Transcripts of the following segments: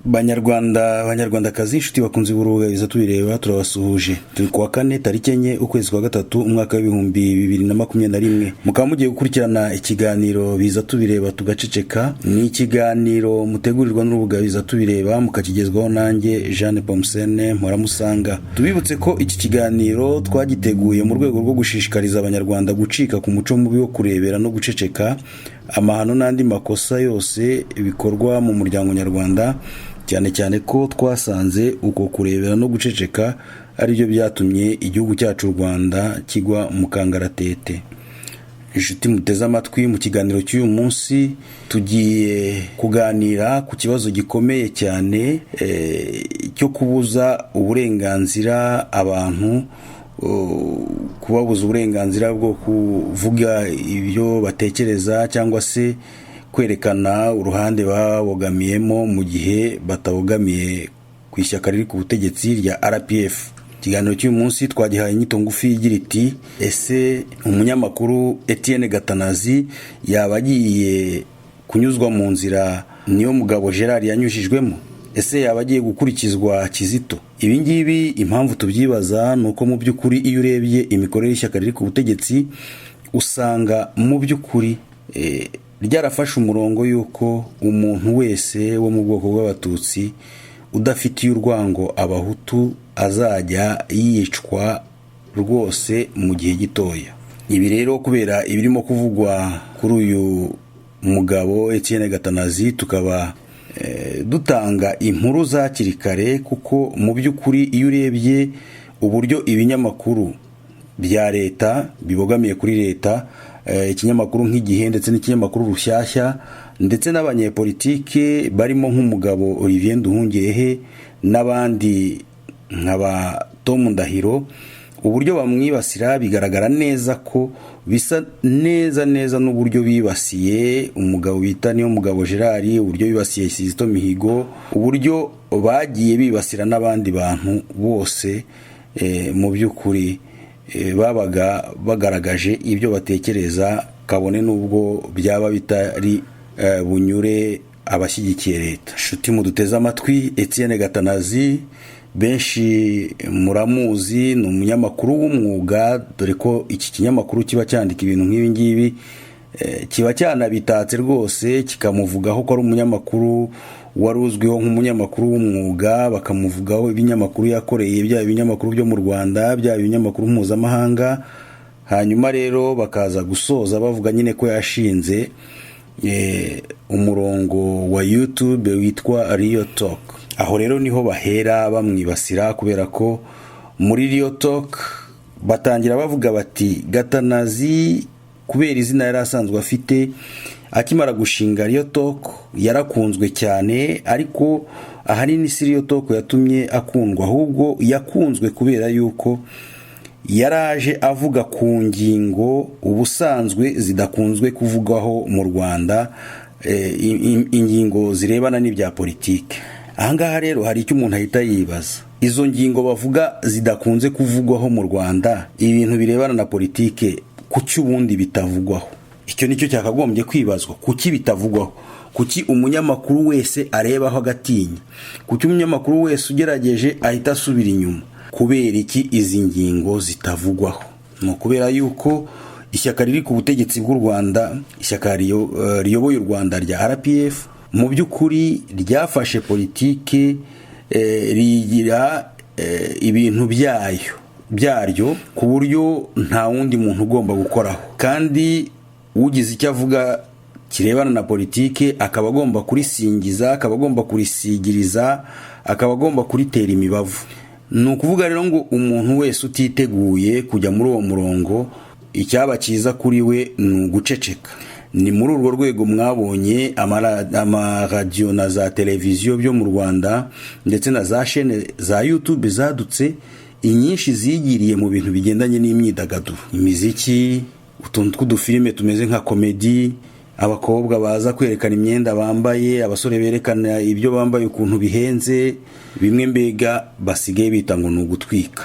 banyarwandakazi inshuti bakunze burugabiza tubireba turabasuhuje. Turi kuwa 4 tariki 4 ukwezi kwa 3 umwaka wa 2021 mukaba mugiye gukurikirana ikiganiro biza tubireba tugaceceka. Ni ikiganiro mutegurirwa n'urubugabiza tubireba mukakigezwaho nanjye Jeanne Pomsene Moramusanga. Tubibutse ko iki kiganiro twagiteguye mu rwego rwo gushishikariza abanyarwanda gucika ku muco mubi wo kurebera no guceceka amahano n'andi makosa yose bikorwa mu muryango nyarwanda, cyane cyane ko twasanze uko kurebera no guceceka ari byo byatumye igihugu cyacu Rwanda kigwa mu kangaratete. Inshuti muteze amatwi, mu kiganiro cy'uyu munsi tugiye kuganira ku kibazo gikomeye cyane cyo kubuza uburenganzira abantu, kubabuza uburenganzira bwo kuvuga ibyo batekereza cyangwa se kwerekana uruhande babogamiyemo mu gihe batabogamiye ku ishyaka riri ku butegetsi rya RPF. Ikiganiro cy'uyu munsi twagihaye inyito ngufi igira iti: ese umunyamakuru Etienne Gatanazi yaba agiye kunyuzwa mu nzira Niyomugabo Gerard yanyujijwemo? Ese yaba agiye gukurikizwa Kizito? Ibi ngibi impamvu tubyibaza nuko mu by'ukuri iyo urebye imikorere y'ishyaka riri ku butegetsi usanga mu by'ukuri ryarafashe umurongo yuko umuntu wese wo mu bwoko bw'abatutsi udafitiye urwango abahutu azajya yicwa rwose mu gihe gitoya. Ibi rero kubera ibirimo kuvugwa kuri uyu mugabo Etienne Gatanazi, tukaba dutanga inkuru za kirikare, kuko mu by'ukuri iyo urebye uburyo ibinyamakuru bya leta bibogamiye kuri leta, ikinyamakuru nk'Igihe ndetse n'ikinyamakuru Rushyashya ndetse n'abanyepolitike barimo nk'umugabo Olivier Nduhungirehe n'abandi nk'aba Tom Ndahiro, uburyo bamwibasira bigaragara neza ko bisa neza n'uburyo bibasiye umugabo bita Niyomugabo Gerard, uburyo bibasiye Kizito Mihigo, uburyo bagiye bibasira n'abandi bantu bose mu by'ukuri babaga bagaragaje ibyo batekereza, kabone n'ubwo byaba bitari bunyure abashyigikiye leta. Shuti muduteze amatwi, Etienne Gatanazi benshi muramuzi, ni umunyamakuru w'umwuga, dore ko iki kinyamakuru kiba cyandika ibintu nk'ibi ngibi, kiba cyanabitatse rwose kikamuvugaho ko ari umunyamakuru wari uzwiho nk'umunyamakuru w'umwuga, bakamuvugaho ibinyamakuru yakoreye, byaba ibinyamakuru byo mu Rwanda, byaba ibinyamakuru mpuzamahanga. Hanyuma rero bakaza gusoza bavuga nyine ko yashinze umurongo wa YouTube witwa Real Talk. Aho rero niho bahera bamwibasira, kubera ko muri Real Talk batangira bavuga bati Gatanazi kubera izina yari asanzwe afite akimara gushinga Real Talk yarakunzwe cyane, ariko ahanini si Real Talk yatumye akundwa, ahubwo yakunzwe kubera yuko yaraje avuga ku ngingo ubusanzwe zidakunzwe kuvugwaho mu Rwanda, ingingo zirebana n'ibya politike. Ahangaha rero hari icyo umuntu ahita yibaza, izo ngingo bavuga zidakunze kuvugwaho mu Rwanda, ibintu birebana na politike, kuki ubundi bitavugwaho? Icyo nicyo cyakagombye kwibazwa, kuki bitavugwaho? Kuki umunyamakuru wese arebaho agatinya? Kuki umunyamakuru wese ugerageje ahita asubira inyuma? Kubera iki izi ngingo zitavugwaho? No kubera yuko ishyaka riri ku butegetsi bw'u Rwanda, ishyaka riyoboye u Rwanda rya RPF, mu by'ukuri ryafashe politike rigira ibintu byaryo ku buryo nta wundi muntu ugomba gukoraho, kandi ugize icyo avuga kirebana na politike akaba agomba kurisingiza, akaba agomba kurisigiriza, akaba agomba kuritera imibavu. Ni ukuvuga rero ngo umuntu wese utiteguye kujya muri uwo murongo, icyaba cyiza kuri we ni uguceceka. Ni muri urwo rwego mwabonye amaradiyo na za televiziyo byo mu Rwanda ndetse na za chaîne za YouTube zadutse, inyinshi zigiriye mu bintu bigendanye n'imyidagaduro, imiziki, utuntu tw'udufilime tumeze nka komedi, abakobwa baza kwerekana imyenda bambaye, abasore berekana ibyo bambaye ukuntu bihenze, bimwe mbega basigaye bita ngo ni ugutwika.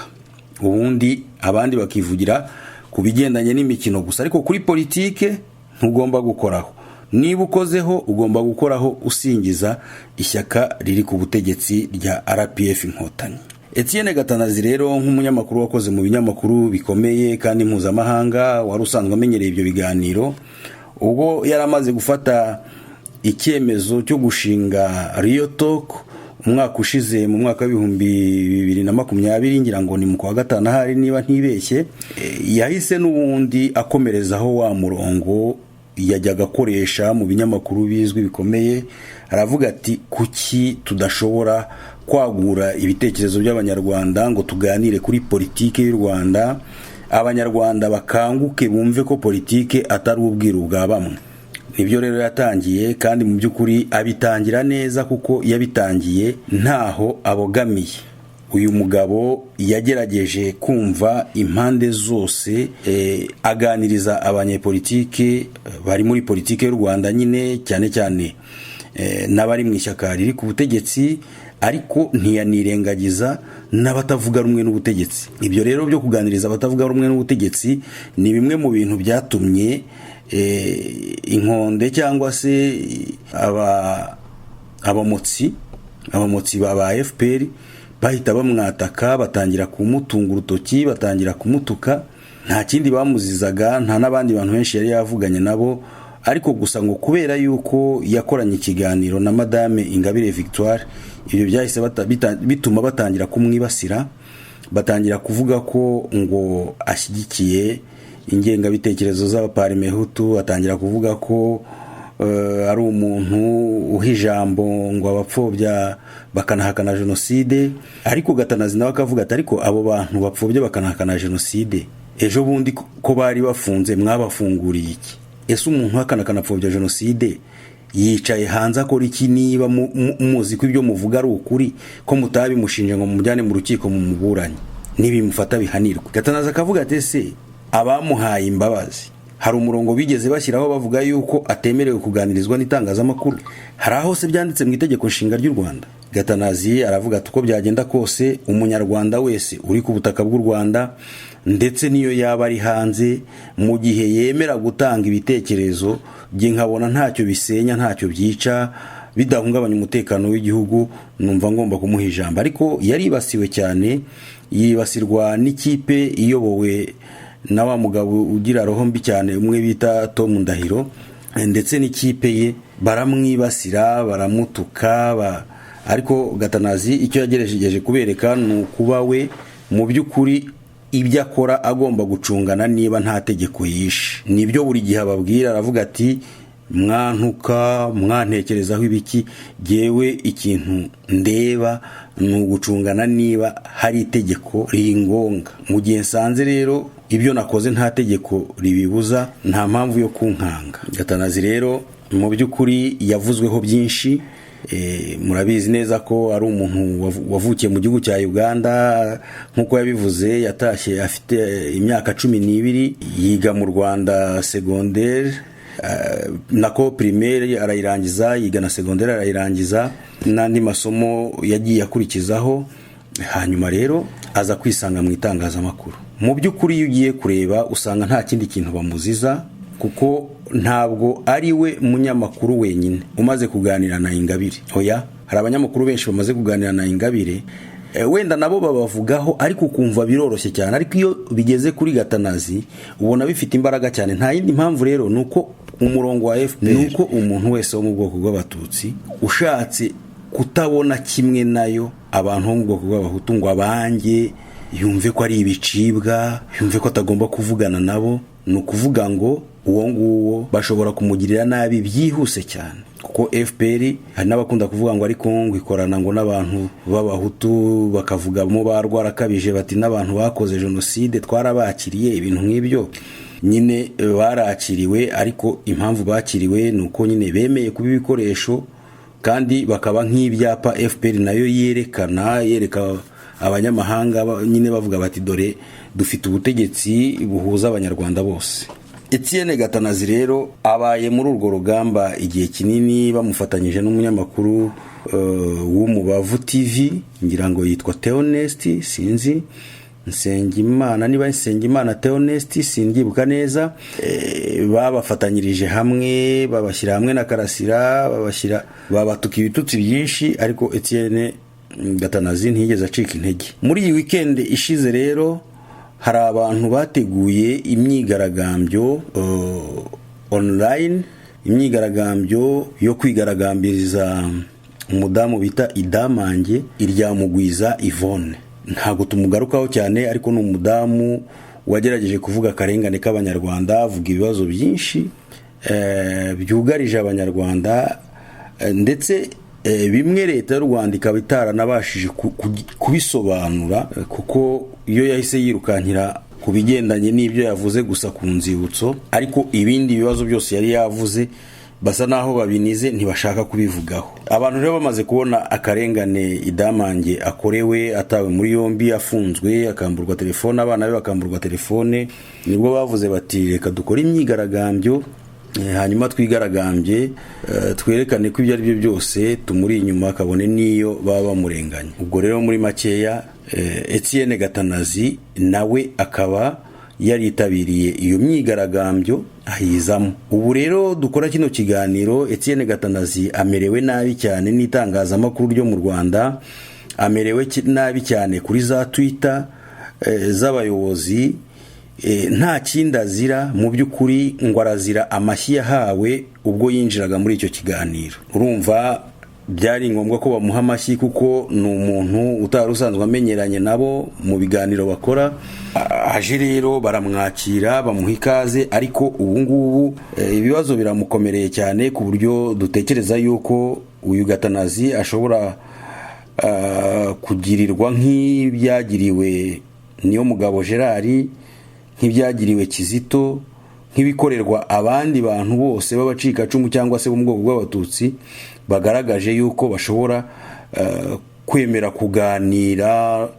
Ubundi abandi bakivugira ku bigendanye n'imikino gusa, ariko kuri politike ntugomba gukoraho. niba ukozeho ugomba gukoraho usingiza ishyaka riri ku butegetsi rya RPF Inkotanyi. Etienne Gatanazi rero nk'umunyamakuru wakoze mu binyamakuru bikomeye kandi mpuzamahanga, wari usanzwe amenyereye ibyo biganiro, ubwo yaramaze gufata icyemezo cyo gushinga Rio Talk umwaka ushize mu mwaka w'2020, ngira ngo ni mu kwa gatanu ahari niba ntibeshye, yahise n'ubundi akomerezaho wa murongo yajyaga akoresha mu binyamakuru bizwi bikomeye. Aravuga ati kuki tudashobora kwagura ibitekerezo by'abanyarwanda ngo tuganire kuri politike y'u Rwanda, abanyarwanda bakanguke bumve ko politike atari ubwiru bwa bamwe. Nibyo rero yatangiye, kandi mu by'ukuri abitangira neza kuko yabitangiye ntaho abogamiye. Uyu mugabo yagerageje kumva impande zose, aganiriza abanyepolitike bari muri politike y'u Rwanda nyine, cyane cyane n'abari mu ishyaka riri ku butegetsi, ariko ntiyanirengagiza n'abatavuga rumwe n'ubutegetsi. Ibyo rero byo kuganiriza abatavuga rumwe n'ubutegetsi ni bimwe mu bintu byatumye inkonde cyangwa se abamotsi ba FPR bahita bamwataka, batangira kumutunga urutoki, batangira kumutuka. Nta kindi bamuzizaga, nta n'abandi bantu benshi yari yavuganye nabo, ariko gusa ngo kubera yuko yakoranye ikiganiro na Madame Ingabire Victoire, ibyo byahise bituma batangira kumwibasira, batangira kuvuga ko ngo ashyigikiye ingengabitekerezo z'abaparmehutu, batangira kuvuga ko ari umuntu uha ijambo ngo abapfobya bakanahakana jenoside. Ariko Gatanazi nawe akavuga ati ariko abo bantu bapfobya bakanahakana jenoside, ejo bundi ko bari bafunze mwabafunguriye iki? Ese umuntu akanapfobya jenoside yicaye hanze akora iki niba muzi ko ibyo muvuga ari ukuri, ko mutabimushinje ngo mumujyane mu rukiko mu muburanye nibimufata bihanirwe? Gatanazi akavuga ati ese abamuhaye imbabazi hari umurongo bigeze bashyiraho bavuga yuko atemerewe kuganirizwa n'itangazamakuru? Hari aho se byanditse mu itegeko nshinga ry'u Rwanda? Gatanazi aravuga ati uko byagenda kose umunyarwanda wese uri ku butaka bw'u Rwanda, ndetse niyo yaba ari hanze, mu gihe yemera gutanga ibitekerezo bye nkabona ntacyo bisenya, ntacyo byica, bidahungabanya umutekano w'igihugu, numva ngomba kumuha ijambo. Ariko yaribasiwe cyane, yibasirwa n'ikipe iyobowe na wa mugabo ugira roho mbi cyane umwe bita Tom Ndahiro, ndetse n'ikipe ye baramwibasira, baramutuka. Ariko Gatanazi icyo yagerageje kubereka ni ukuba we mu by'ukuri ibyo akora agomba gucungana niba nta tegeko yishe. Nibyo buri gihe ababwira, aravuga ati mwantuka, mwantekerezaho ibiki, jewe ikintu ndeba ni ugucungana niba hari itegeko ringonga. Mu gihe nsanze rero ibyo nakoze nta tegeko ribibuza, nta mpamvu yo kunkanga. Gatanazi rero mu by'ukuri yavuzweho byinshi. Murabizi neza ko ari umuntu wavukiye mu gihugu cya Uganda, nkuko yabivuze. Yatashye afite imyaka 12, yiga mu Rwanda secondaire, nako primaire arayirangiza, yiga na secondaire arayirangiza, n'andi masomo yagiye akurikizaho. Hanyuma rero aza kwisanga mu itangazamakuru. Mu by'ukuri iyo ugiye kureba usanga nta kindi kintu bamuziza, kuko ntabwo ari we munyamakuru wenyine umaze kuganira na Ingabire. Oya, hari abanyamakuru benshi bamaze kuganira na Ingabire, wenda nabo babavugaho, ariko ukumva biroroshye cyane. Ariko iyo bigeze kuri Gatanazi ubona bifite imbaraga cyane. Nta yindi mpamvu rero nuko umurongo wa FPR, nuko umuntu wese wo mu bwoko bw'abatutsi ushatse kutabona kimwe nayo abantu bo mu bwoko bw'abahutu ngo abange yumve ko ari ibicibwa, yumve ko atagomba kuvugana nabo, ni ukuvuga ngo uwo nguwo bashobora kumugirira nabi byihuse cyane. Kuko FPR hari n'abakunda kuvuga ngo ariko ngo ikorana ngo n'abantu b'abahutu, bakavugamo barwarakabije bati n'abantu bakoze jenoside twarabakiriye. Ibintu nk'ibyo nyine barakiriwe, ariko impamvu bakiriwe nuko nyine bemeye kuba ibikoresho, kandi bakaba nk'ibyapa FPR nayo yereka abanyamahanga nyine bavuga bati dore dufite ubutegetsi buhuza abanyarwanda bose. Etienne Gatanazi rero abaye muri urwo rugamba igihe kinini, bamufatanyije n'umunyamakuru w'Umubavu TV, ngira ngo yitwa Theonest sinzi, Nsengimana Theoneste sindyibuka neza, babafatanyirije hamwe babashyira hamwe na Karasira, babatuka ibitutsi byinshi, ariko Etienne Gatanazi ntiyigeze acika intege. Muri iyi weekend ishize rero hari abantu bateguye imyigaragambyo online, imyigaragambyo yo kwigaragambiriza umudamu bita Idamange Iryamugwiza Yvonne. Ntago tumugarukaho cyane, ariko ni umudamu wagerageje kuvuga akarengane k'abanyarwanda, avuga ibibazo byinshi byugarije abanyarwanda, ndetse bimwe leta y'u Rwanda ikaba itaranabashije kubisobanura, kuko iyo yahise yirukankira ku bigendanye n'ibyo yavuze gusa ku nzibutso, ariko ibindi bibazo byose yari yavuze basa naho babinize ntibashaka kubivugaho. Abantu rero bamaze kubona akarengane Idamange akorewe, atawe muri yombi, afunzwe, akamburwa telefone, abana be bakamburwa telefone, nibwo bavuze bati reka dukore imyigaragambyo, hanyuma twigaragambye, twerekane ko ibyo ari byo byose tumuri inyuma, kabone niyo baba bamurenganya. Ubwo rero muri makeya Etienne Gatanazi nawe akaba yaritabiriye iyo myigaragambyo ahizamo. Ubu rero dukora kino kiganiro, Etienne Gatanazi amerewe nabi cyane n'itangazamakuru ryo mu Rwanda, amerewe nabi cyane kuri za Twitter z'abayobozi, nta kindi azira mu by'ukuri, ngo arazira amashyi yahawe ubwo yinjiraga muri icyo kiganiro. Urumva byari ngombwa ko bamuha amashyi, kuko ni umuntu utari usanzwe amenyeranye nabo mu biganiro bakora. Aje rero baramwakira, bamuha ikaze, ariko ubu ngubu ibibazo biramukomereye cyane, ku buryo dutekereza yuko uyu Gatanazi ashobora kugirirwa nk'ibyagiriwe Niyomugabo Gerard, nk'ibyagiriwe Kizito, nk'ibikorerwa abandi bantu bose b'abacikacumu cyangwa se bo mu bwoko bw'abatutsi bagaragaje yuko bashobora kwemera kuganira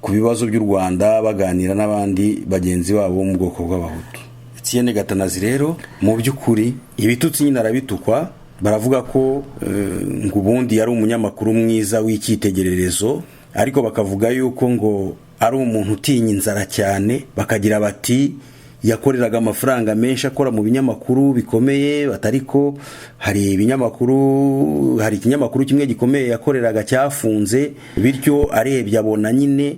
ku bibazo by'u Rwanda, baganira n'abandi bagenzi babo mu bwoko bw'abahutu. Etienne Gatanazi rero mu by'ukuri ibitutsi nyine arabitukwa, baravuga ko ngo ubundi yari umunyamakuru mwiza w'icyitegererezo, ariko bakavuga yuko ngo ari umuntu utinya inzara cyane, bakagira bati yakoreraga amafaranga menshi akora mu binyamakuru bikomeye, batariko hari ikinyamakuru kimwe gikomeye yakoreraga cyafunze, bityo arebye abona nyine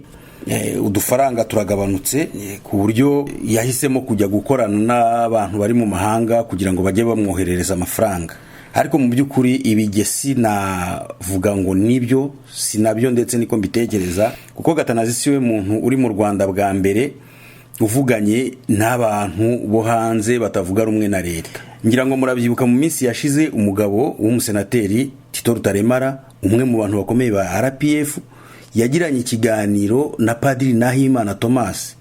udufaranga turagabanutse, ku buryo yahisemo kujya gukorana n'abantu bari mu mahanga kugira ngo bajye bamwoherereza amafaranga. Ariko mu by'ukuri ibigesi navuga ngo nibyo sinabyo, ndetse niko mbitekereza, kuko Gatanazi siwe muntu uri mu Rwanda bwa mbere uvuganye n'abantu bo hanze batavuga rumwe na leta. Ngira ngo murabyibuka mu minsi yashize umugabo w'umusenateri Tito Rutaremara, umwe mu bantu bakomeye ba RPF, yagiranye ikiganiro na Padiri Nahimana Thomas,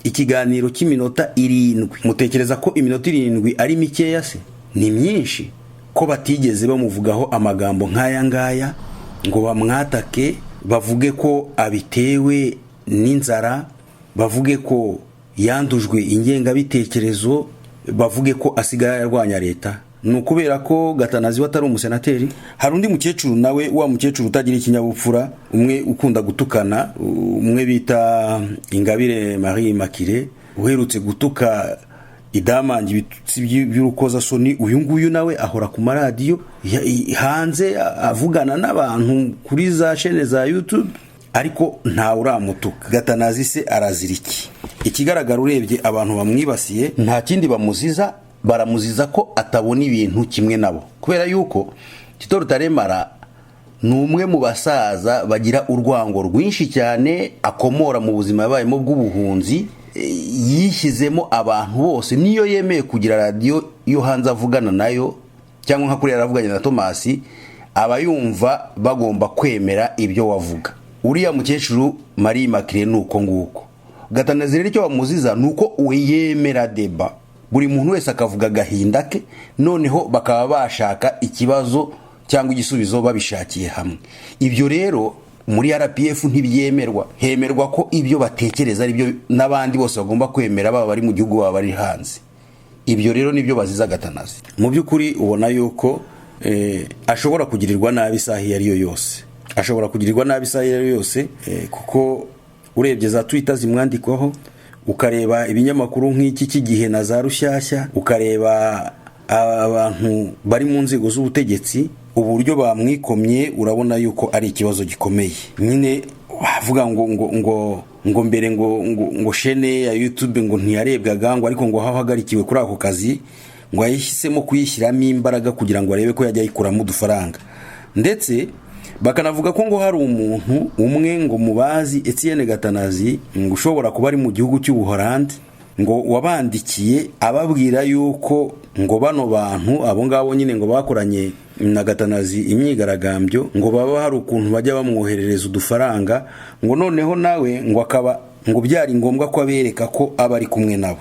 ikiganiro cy'iminota 7. Mutekereza ko iminota 7 ari mikeya se? Ni myinshi. Ko batigeze bamuvugaho amagambo nk'aya ngaya ngo bamwatake, bavuge ko abitewe n'inzara, bavuge ko yandujwe ingengabitekerezo, bavuge ko asigaye arwanya leta. Ni ukubera ko Gatanazi watari umusenateri. Hari undi mukecuru nawe, wa mukecuru utagira ikinyabupfura, umwe ukunda gutukana, umwe bita Ingabire Marie Immaculée, uherutse gutuka Idamange ibitutsi by'urukozasoni. Uyu nguyu nawe ahora ku maradiyo hanze avugana n'abantu kuri za chaîne za YouTube, ariko nta uramutuka. Gatanazi se arazira iki? Ikigaragara urebye abantu bamwibasiye nta kindi bamuziza, baramuziza ko atabona ibintu kimwe nabo, kubera yuko Tito Rutaremara ni umwe mu basaza bagira urwango rwinshi cyane, akomora mu buzima yabayemo bw'ubuhunzi, yishyizemo abantu bose. Niyo yemeye kugira radio yo hanze avugana nayo, cyangwa nka kuri yaravuganye na Thomas, abayumva bagomba kwemera ibyo wavuga. Uriya mukecuru Marie Immaculée nuko nguko. Gatanazi rero icyo bamuziza nuko uyemera deba, buri muntu wese akavuga gahinda ke, noneho bakaba bashaka ikibazo cyangwa igisubizo babishakiye hamwe. Ibyo rero muri RPF ntibyemerwa, hemerwa ko ibyo batekereza ari byo n'abandi bose bagomba kwemera, baba bari mu gihugu baba bari hanze. Ibyo rero nibyo baziza Gatanazi. Mu by'ukuri ubona yuko ashobora kugirirwa nabi isaha iyo yose, ashobora kugirirwa nabi isaha iyo yose, kuko urebye za Twitter zimwandikwaho, ukareba ibinyamakuru nk'iki cy'igihe na za Rushyashya, ukareba abantu bari mu nzego z'ubutegetsi, uburyo bamwikomye, urabona yuko ari ikibazo gikomeye. Nyine wavuga ngo mbere ngo shene ya YouTube ngo ntiyarebwaga, ngo ariko ngo hahagarikiwe kuri ako kazi, ngo yahisemo kuyishyiramo imbaraga kugira ngo arebe ko yajya yikuramo udufaranga. Ndetse bakanavuga ko ngo hari umuntu umwe ngo mubazi Etienne Gatanazi, ngo ushobora kuba ari mu gihugu cy'Ubuholandi, ngo wabandikiye ababwira yuko ngo bano bantu abo ngabo nyine ngo bakoranye na Gatanazi imyigaragambyo, ngo baba hari ukuntu bajya bamwoherereza udufaranga, ngo noneho nawe ngo akaba ngo byari ngombwa ko abereka ko aba ari kumwe nabo.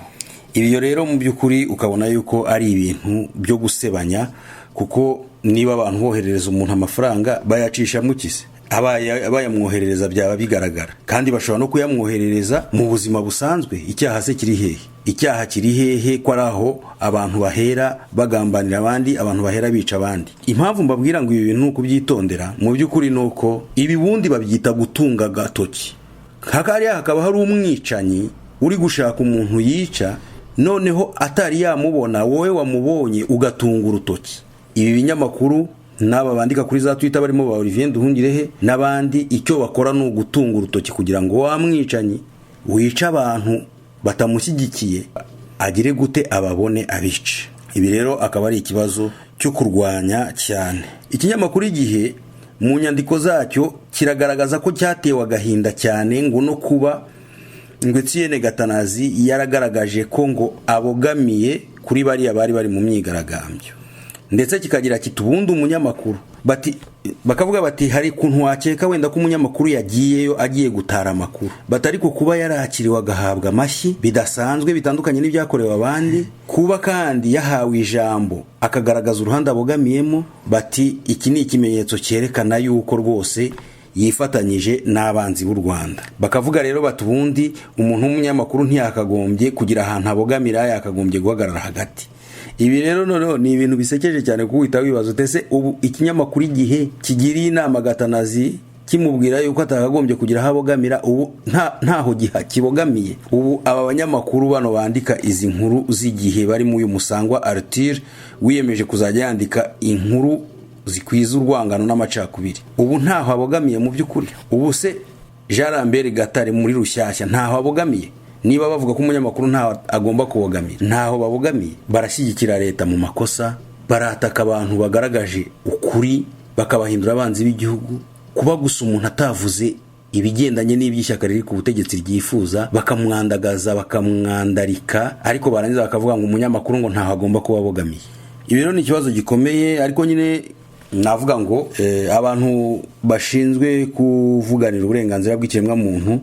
Ibyo rero mu by'ukuri ukabona yuko ari ibintu byo gusebanya, kuko niba abantu boherereza umuntu amafaranga bayacisha mu kise, abayamwoherereza byaba bigaragara, kandi bashobora no kuyamwoherereza mu buzima busanzwe. Icyaha se kiri hehe? Icyaha kiri hehe ko araho abantu bahera bagambanira abandi, abantu bahera bica abandi? Impamvu mbabwira ngo ibi bintu nuko byitondera mu by'ukuri nuko ibi bundi babyita gutunga gatoki. Hakariya hakaba hari umwicanyi uri gushaka umuntu yica, noneho atari yamubona, wowe wamubonye ugatunga urutoki. Ibi binyamakuru n'aba bandika kuri za Twitter barimo ba Olivier Nduhungirehe n'abandi, icyo bakora ni ugutunga urutoki kugira ngo wamwicanyi wica abantu batamushyigikiye agire gute ababone abice. Ibi rero akaba ari ikibazo cyo kurwanya cyane. Ikinyamakuru Igihe mu nyandiko zacyo kiragaragaza ko cyatewe agahinda cyane ngo no kuba ngo Etienne Gatanazi yaragaragaje ko ngo abogamiye kuri bariya bari mu myigaragambyo. Ndetse kikagira kiti ubundi umunyamakuru bakavuga bati hari kuntu wakeka wenda ko umunyamakuru yagiyeyo agiye gutara amakuru, batari ko kuba yarakiriwe agahabwa amashyi bidasanzwe bitandukanye n'ibyakorewe abandi, kuba kandi yahawe ijambo akagaragaza uruhande abogamiyemo, bati iki ni ikimenyetso cyerekana yuko rwose yifatanyije n'abanzi b'u Rwanda. Bakavuga rero bati ubundi umuntu w'umunyamakuru ntiyakagombye kugira ahantu abogamira, yakagombye guhagarara hagati. Ibi rero noneho ni ibintu bisekeje cyane kuwita wibaza utese ubu ikinyamakuru Igihe kigiriye inama Gatanazi kimubwira yuko atakagombye kugira habogamira, ubu ntaho giha kibogamiye. Ubu aba banyamakuru bano bandika izi nkuru z'Igihe bari mu uyu Musangwa Arthur wiyemeje kuzajya yandika inkuru zikwiza urwangano n'amacakubiri, ubu ntaho abogamiye mu by'ukuri. Ubu se Jean Lambert Gatare muri Rushyashya ntaho abogamiye? Niba bavuga ko umunyamakuru ntaho agomba kubogamira, ntaho babogamiye. Barashyigikira leta mu makosa, barataka abantu bagaragaje ukuri, bakabahindura abanzi b'igihugu. Kuba gusa umuntu atavuze ibigendanye n'iby'ishyaka riri ku butegetsi ryifuza, bakamwandagaza bakamwandarika, ariko barangiza bakavuga ngo umunyamakuru ngo ntaho agomba kuba abogamiye. Ibi rero ni ikibazo gikomeye, ariko nyine navuga ngo abantu bashinzwe kuvuganira uburenganzira bw'ikiremwa muntu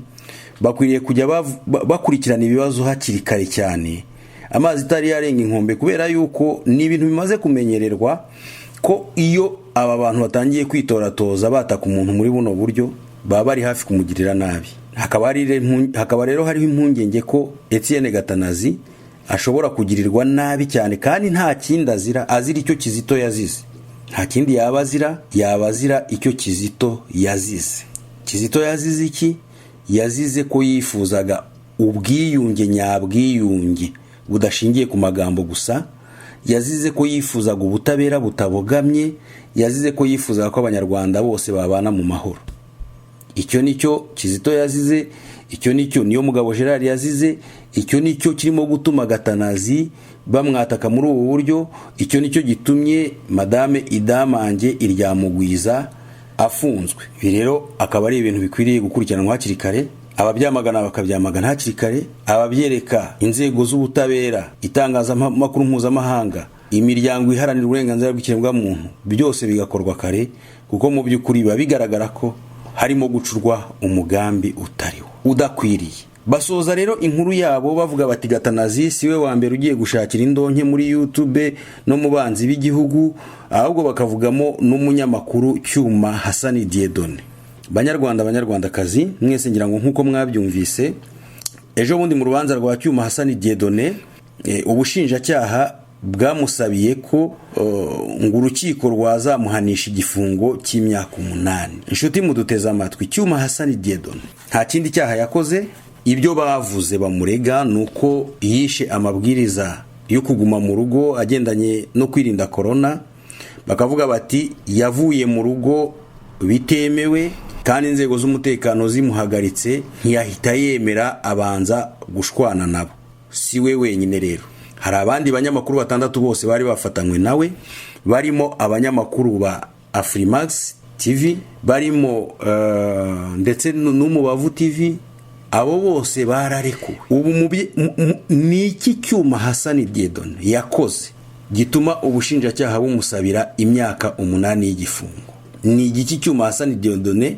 bakwiriye kujya bakurikirana ibibazo hakiri kare cyane, amazi itari yarenga inkombe, kubera yuko ni ibintu bimaze kumenyererwa ko iyo aba bantu batangiye kwitoratoza bataka umuntu muri buno buryo baba bari hafi kumugirira nabi. Hakaba rero hariho impungenge ko Etienne Gatanazi ashobora kugirirwa nabi cyane, kandi nta kindi azira icyo Kizito yazize. Nta kindi yabazira icyo Kizito yazize. Kizito yazize iki? Yazize ko yifuzaga ubwiyunge nyabwiyunge budashingiye ku magambo gusa, yazize ko yifuzaga ubutabera butabogamye, yazize ko yifuzaga ko abanyarwanda bose babana mu mahoro. Icyo nicyo Kizito yazize, icyo nicyo niyo Mugabo Gerard yazize, icyo nicyo kirimo gutuma Gatanazi bamwataka muri ubu buryo, icyo nicyo gitumye Madame Idamange Iryamugwiza afunzwe. Ibi rero akaba ari ibintu bikwiriye gukurikiranwa hakiri kare, ababyamagana bakabyamagana hakiri kare, ababyereka inzego z'ubutabera, itangazamakuru mpuzamahanga, imiryango iharanira uburenganzira bw'ikiremwa muntu, byose bigakorwa kare, kuko mu by'ukuri biba bigaragara ko harimo gucurwa umugambi utariho udakwiriye. Basoza rero inkuru yabo bavuga bati Gatanazi siwe wa mbere ugiye gushakira indonke muri YouTube no mu banzi b'igihugu, ahubwo bakavugamo n'umunyamakuru Cyuma Hassan Dieudonné. Banyarwandakazi mwese ngira ngo nkuko mwabyumvise, ejo bundi mu rubanza rwa Cyuma Hassan Dieudonné ubushinjacyaha bwamusabiye ko ngo urukiko rwazamuhanisha igifungo cy'imyaka 8. Inshuti muduteze amatwi, Cyuma Hassan Dieudonné nta kindi cyaha yakoze. Ibyo bavuze bamurega nuko yishe amabwiriza yo kuguma mu rugo agendanye no kwirinda corona. Bakavuga bati yavuye mu rugo bitemewe kandi inzego z'umutekano zimuhagaritse, ntiyahita yemera abanza gushwana nabo. Si we wenyine rero, hari abandi banyamakuru 6 bose bari bafatanywe nawe, barimo abanyamakuru ba Afrimax TV, barimo ndetse n'Umubavu TV. Abo bose bararekuwe. Ubu ni iki Cyuma Hassan Dieudonné yakoze gituma ubushinjacyaha bumusabira imyaka 8 y'igifungo? Ni igiki Cyuma Hassan Dieudonné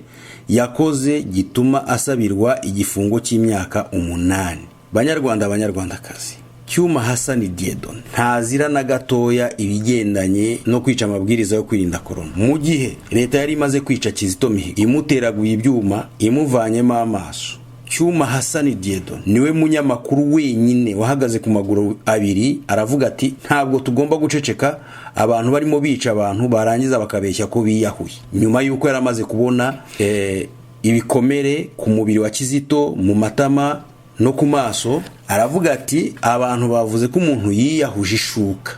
yakoze gituma asabirwa igifungo cy'imyaka 8? Banyarwanda, banyarwandakazi, Cyuma Hassan Dieudonné ntazira na gatoya ibigendanye no kwica amabwiriza yo kwirinda corona. Mu gihe leta yari imaze kwica Kizito Mihigo, imuteraguye ibyuma, imuvanyemo amaso, Cyuma Hassan Dieudonné niwe munyamakuru wenyine wahagaze ku maguru abiri aravuga ati ntabwo tugomba guceceka abantu barimo bica abantu barangiza bakabeshya ko biyahuye. Nyuma yuko yaramaze kubona ibikomere ku mubiri wa Kizito, mu matama no ku maso, aravuga ati abantu bavuze ko umuntu yiyahuje ishuka.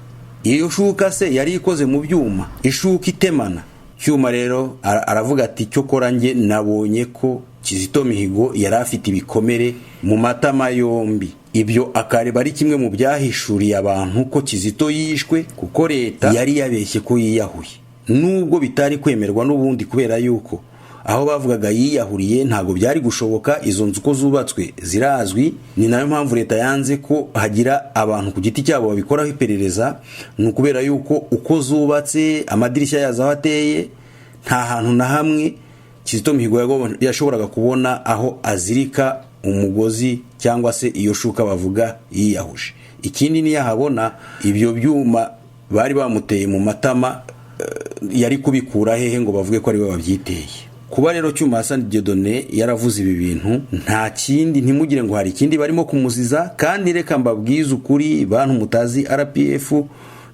Iyo shuka se yari ikoze mu byuma, ishuka itemana. Cyuma rero aravuga ati cyo kora nge nabonye ko Kizito Mihigo yari afite ibikomere mu matama yombi. Ibyo akareba ari kimwe mu byahishuriye abantu ko Kizito yishwe, kuko leta yari yabeshye ko yiyahuye, nubwo bitari kwemerwa n'ubundi kubera yuko aho bavugaga yiyahuriye ntago byari gushoboka. Izo nzu ko zubatswe zirazwi, ni nayo mpamvu leta yanze ko hagira abantu ku giti cyabo babikoraho iperereza. Nukubera yuko uko zubatse, amadirishya yazo aho ateye, nta hantu na hamwe Kizito Mihigo yashoboraga kubona aho azirika umugozi cyangwa se iyo shuka bavuga yiyahuje. Ikindi ni yahabona ibyo byuma bari bamuteye mu matama, yari kubikura hehe ngo bavuge ko ari we wabyiteye? Kuba rero Cyuma Hassan Dieudonné yaravuze ibi bintu nta kindi, ntimugire ngo hari ikindi barimo kumuziza. Kandi reka mbabwize ukuri bantu mutazi RPF,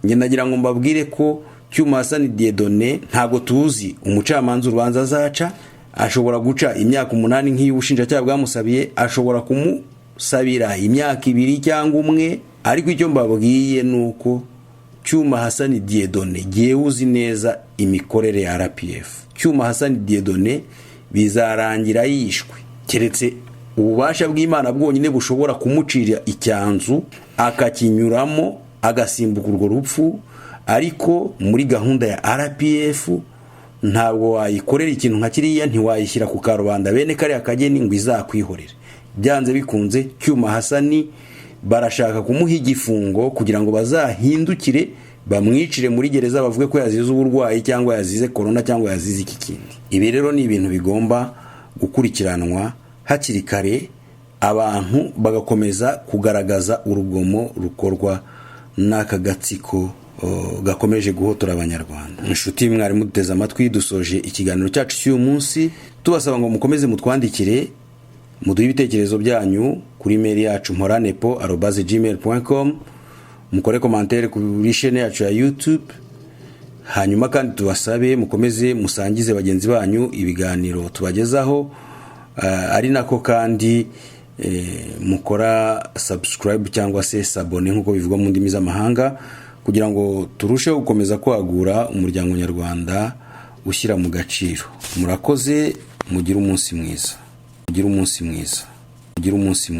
nge nagira ngo mbabwire ko Cyuma Hassan Dieudonné ntago tuzi umucamanza urubanza azaca. Ashobora guca imyaka 8 nk'iy'ubushinjacyaha bwamusabiye, ashobora kumusabira imyaka 2 cyangwa 1. Ariko icyo mbabwiye nuko Cyuma Hassan Dieudonné giye uzi neza imikorere ya RPF. Cyuma Hassan Dieudonné bizarangira yishwe, keretse ububasha bw'Imana bwonyine bushobora kumucira icyanzu akakinyuramo agasimbuka urwo rupfu. Ariko muri gahunda ya RPF ntabwo wayikorera ikintu nka kiriya, ntiwayishyira ku karubanda bene kare akageni ngo izakwihorere. Byanze bikunze Cyuma Hassan barashaka kumuha igifungo kugira ngo bazahindukire bamwicire muri gereza, bavuge ko yazize uburwayi cyangwa yazize corona cyangwa yazize iki kindi. Ibi rero ni ibintu bigomba gukurikiranwa hakiri kare, abantu bagakomeza kugaragaza urugomo rukorwa n'aka gatsiko gakomeje guhotora abanyarwanda. Inshuti mwari muduteze amatwi, dusoje ikiganiro cyacu cy'uyu munsi tubasaba ngo mukomeze mutwandikire, muduhe ibitekerezo byanyu kuri mail yacu mporanepo@gmail.com, mukore commentaire kuri chaîne yacu ya YouTube. Hanyuma kandi tubasabe mukomeze musangize bagenzi banyu ibiganiro tubagezaho, ari nako kandi mukora subscribe cyangwa se s'abone nkuko bivugwa mu ndimi z'amahanga, kugira ngo turusheho gukomeza kwagura umuryango nyarwanda ushyira mu gaciro. Murakoze, mugire umunsi mwiza.